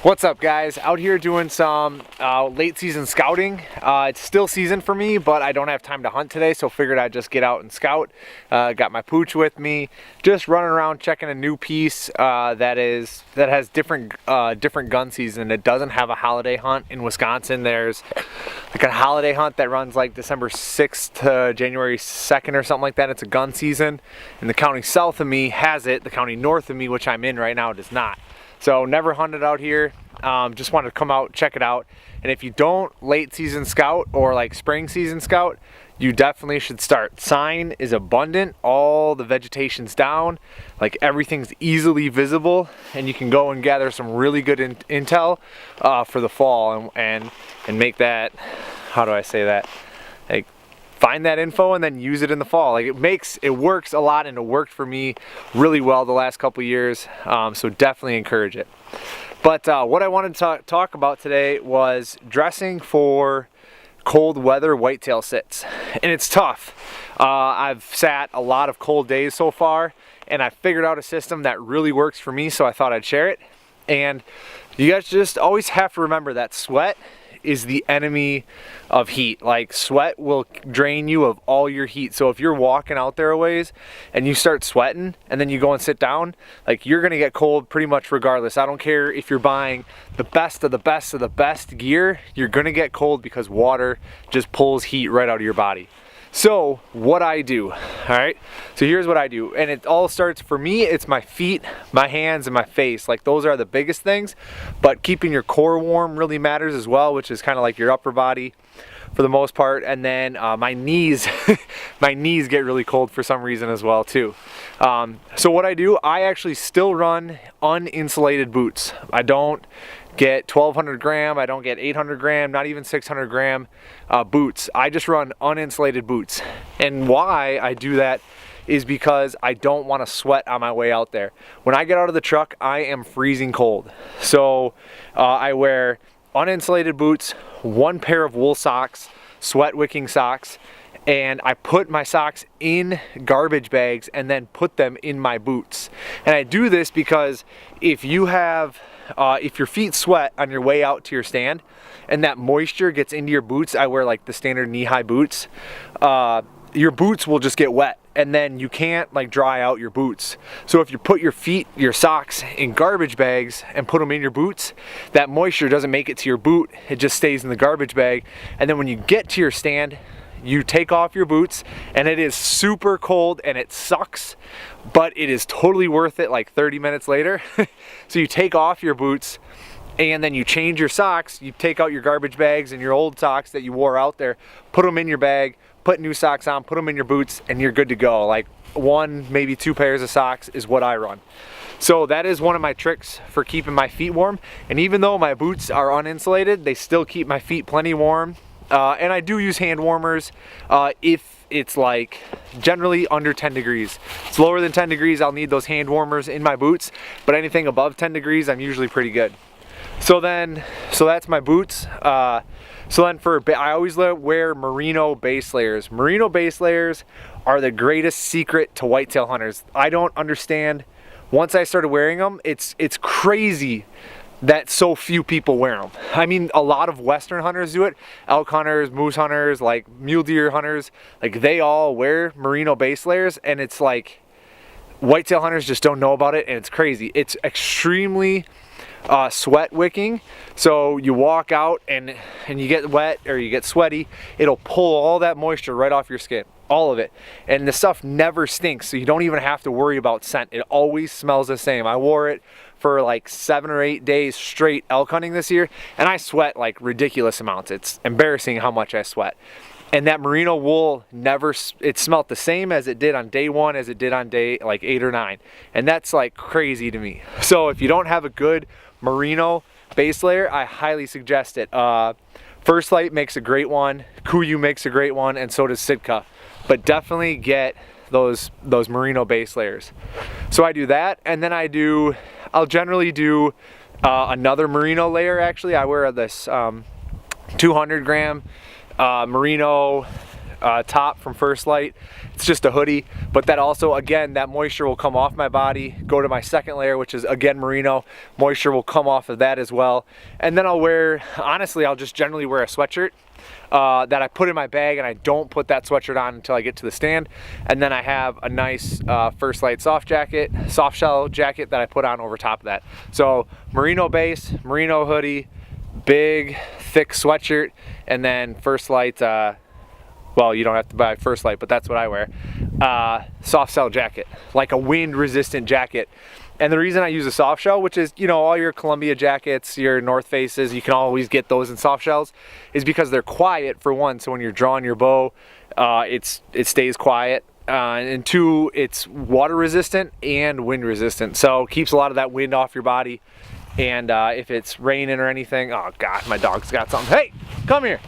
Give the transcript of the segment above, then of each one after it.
What's up, guys? Out here doing some late season scouting. It's still season for me, but I don't have time to hunt today, so figured I'd just get out and scout. Got my pooch with me, just running around checking a new piece that has different gun season. It doesn't have a holiday hunt in Wisconsin. There's like a holiday hunt that runs like December 6th to January 2nd or something like that. It's a gun season, and the county south of me has it. The county north of me, which I'm in right now, does not. So never hunted out here, just wanted to come out, check it out. And if you don't late season scout or like spring season scout, you definitely should start. Sign is abundant, all the vegetation's down, like everything's easily visible, and you can go and gather some really good intel for the fall and make that, how do I say that? Like, find that info and then use it in the fall. Like it works a lot, and it worked for me really well the last couple years. So definitely encourage it. But what I wanted to talk about today was dressing for cold weather whitetail sits. And it's tough. I've sat a lot of cold days so far, and I figured out a system that really works for me, so I thought I'd share it. And you guys just always have to remember that sweat is the enemy of heat. Like, sweat will drain you of all your heat. So if you're walking out there a ways and you start sweating and then you go and sit down, like, you're gonna get cold pretty much regardless. I don't care if you're buying the best of the best of the best gear, you're gonna get cold because water just pulls heat right out of your body. So what I do, all right, so here's what I do, and it all starts, for me, it's my feet, my hands, and my face. Like, those are the biggest things, but keeping your core warm really matters as well, which is kind of like your upper body for the most part. And then my knees my knees get really cold for some reason as well too. So what I do, I actually still run uninsulated boots. I don't get 1200 gram, I don't get 800 gram, not even 600 gram boots. I just run uninsulated boots. And why I do that is because I don't want to sweat on my way out there. When I get out of the truck, I am freezing cold. So I wear uninsulated boots, one pair of wool socks, sweat wicking socks, and I put my socks in garbage bags and then put them in my boots. And I do this because if you have if your feet sweat on your way out to your stand and that moisture gets into your boots, I wear like the standard knee-high boots, your boots will just get wet, and then you can't like dry out your boots. So if you put your socks in garbage bags and put them in your boots, that moisture doesn't make it to your boot, it just stays in the garbage bag. And then when you get to your stand, you take off your boots, and it is super cold and it sucks, but it is totally worth it like 30 minutes later. So you take off your boots and then you change your socks, you take out your garbage bags and your old socks that you wore out there, put them in your bag, put new socks on, put them in your boots, and you're good to go. Like, one, maybe two pairs of socks is what I run. So that is one of my tricks for keeping my feet warm. And even though my boots are uninsulated, they still keep my feet plenty warm. And I do use hand warmers if it's like generally under 10 degrees. It's lower than 10 degrees, I'll need those hand warmers in my boots, but anything above 10 degrees, I'm usually pretty good. So that's my boots. So then I always wear Merino base layers. Merino base layers are the greatest secret to whitetail hunters. I don't understand. Once I started wearing them, it's crazy that so few people wear them. I mean, a lot of Western hunters do it. Elk hunters, moose hunters, like mule deer hunters, like they all wear Merino base layers, and it's like whitetail hunters just don't know about it, and it's crazy. It's extremely sweat wicking. So you walk out and you get wet or you get sweaty, it'll pull all that moisture right off your skin, all of it. And the stuff never stinks, so you don't even have to worry about scent. It always smells the same. I wore it for like 7 or 8 days straight elk hunting this year, and I sweat like ridiculous amounts. It's embarrassing how much I sweat. And that merino wool it smelled the same as it did on day 1 as it did on day like 8 or 9. And that's like crazy to me. So if you don't have a good merino base layer, I highly suggest it. First Light makes a great one, Kuiu makes a great one, and so does Sitka. But definitely get those merino base layers. So I do that, and then I'll generally do another merino layer. Actually, I wear this 200 gram merino top from First Light. It's just a hoodie, but that also, again, that moisture will come off my body, go to my second layer, which is again merino. Moisture will come off of that as well. And then I'll wear, honestly, I'll just generally wear a sweatshirt that I put in my bag, and I don't put that sweatshirt on until I get to the stand. And then I have a nice First Light soft shell jacket that I put on over top of that. So merino base, merino hoodie, big thick sweatshirt, and then First Light, well, you don't have to buy First Light, but that's what I wear, soft shell jacket, like a wind resistant jacket. And the reason I use a soft shell, which is, you know, all your Columbia jackets, your North Faces, you can always get those in soft shells, is because they're quiet, for one. So when you're drawing your bow, it stays quiet. And two, it's water resistant and wind resistant. So it keeps a lot of that wind off your body. And if it's raining or anything, oh God, my dog's got something. Hey, come here.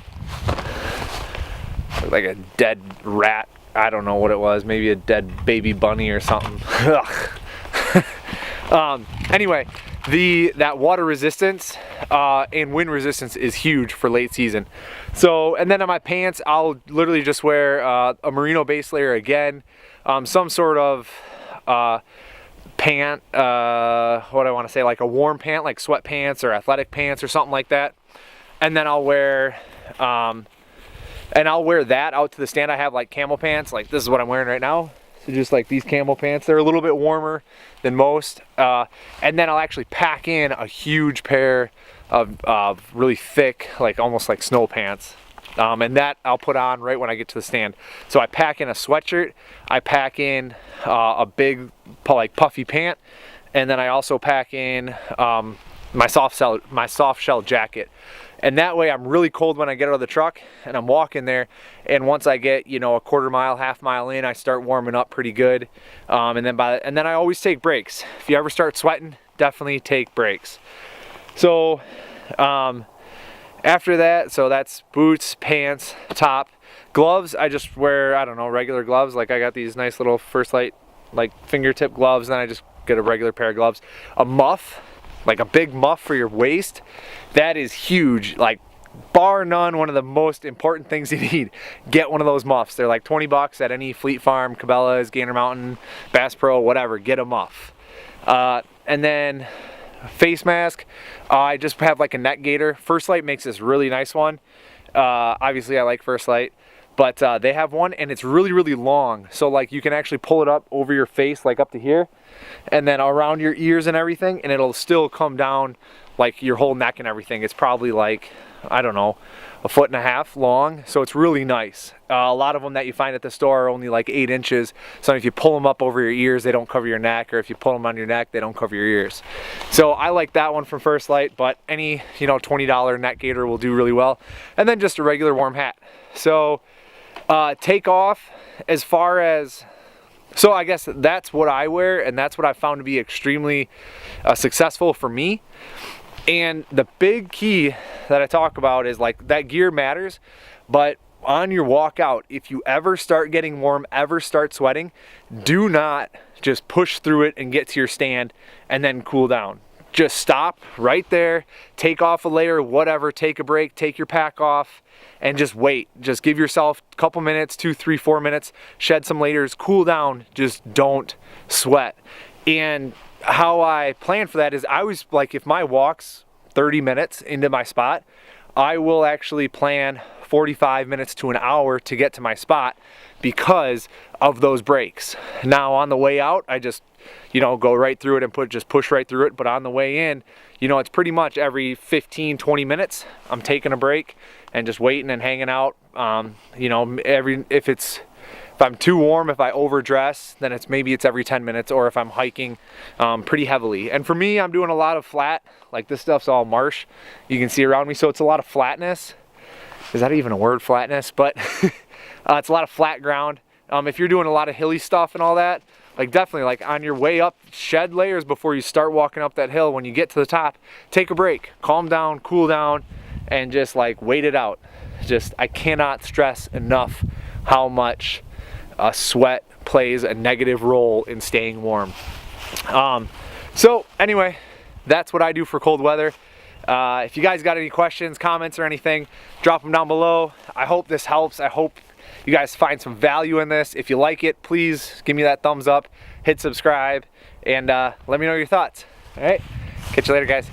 Looked like a dead rat. I don't know what it was. Maybe a dead baby bunny or something. Anyway, that water resistance and wind resistance is huge for late season. So, and then on my pants, I'll literally just wear a merino base layer again, some sort of pant, what I want to say, like a warm pant, like sweatpants or athletic pants or something like that. And then I'll wear that out to the stand. I have like camel pants, like this is what I'm wearing right now. So just like these camel pants, they're a little bit warmer than most. And then I'll actually pack in a huge pair of really thick, like almost like snow pants. And that I'll put on right when I get to the stand. So I pack in a sweatshirt, I pack in a big like puffy pant, and then I also pack in my soft shell jacket. And that way I'm really cold when I get out of the truck and I'm walking there. And once I get, you know, a quarter mile, half mile in, I start warming up pretty good. And then I always take breaks. If you ever start sweating, definitely take breaks. So after that, so that's boots, pants, top. Gloves, I just wear, I don't know, regular gloves. Like I got these nice little First Light like fingertip gloves, and then I just get a regular pair of gloves. A muff, like a big muff for your waist, that is huge. Like bar none, one of the most important things you need. Get one of those muffs. They're like 20 bucks at any Fleet Farm, Cabela's, Gander Mountain, Bass Pro, whatever. Get a muff. And then face mask, I just have like a neck gaiter. First Light makes this really nice one. Obviously I like First Light, but they have one and it's really, really long. So like you can actually pull it up over your face, like up to here, and then around your ears and everything, and it'll still come down like your whole neck and everything. It's probably like, I don't know, 1.5 feet long. So it's really nice. A lot of them that you find at the store are only like 8 inches. So if you pull them up over your ears, they don't cover your neck, or if you pull them on your neck, they don't cover your ears. So I like that one from First Light, but any, you know, $20 neck gaiter will do really well. And then just a regular warm hat. So take off as far as, so I guess that's what I wear, and that's what I found to be extremely successful for me. And the big key that I talk about is like that gear matters, but on your walk out, if you ever start getting warm, ever start sweating, do not just push through it and get to your stand and then cool down. Just stop right there, take off a layer, whatever, take a break, take your pack off, and just wait. Just give yourself a couple minutes, 2, 3, 4 minutes, shed some layers, cool down, just don't sweat. And how I plan for that is I always, like, if my walk's 30 minutes into my spot, I will actually plan 45 minutes to an hour to get to my spot because of those breaks. Now on the way out, I just, you know, go right through it and just push right through it. But on the way in, you know, it's pretty much every 15, 20 minutes, I'm taking a break and just waiting and hanging out. You know, if I'm too warm, if I overdress, then maybe it's every 10 minutes, or if I'm hiking pretty heavily. And for me, I'm doing a lot of flat, like this stuff's all marsh, you can see around me, so it's a lot of flatness. Is that even a word, flatness? But it's a lot of flat ground. If you're doing a lot of hilly stuff and all that, like definitely like on your way up, shed layers before you start walking up that hill. When you get to the top, take a break, calm down, cool down, and just like wait it out. Just, I cannot stress enough how much sweat plays a negative role in staying warm. So anyway, that's what I do for cold weather. If you guys got any questions, comments, or anything, drop them down below. I hope this helps. I hope you guys find some value in this. If you like it, please give me that thumbs up, hit subscribe, and let me know your thoughts. All right, catch you later, guys.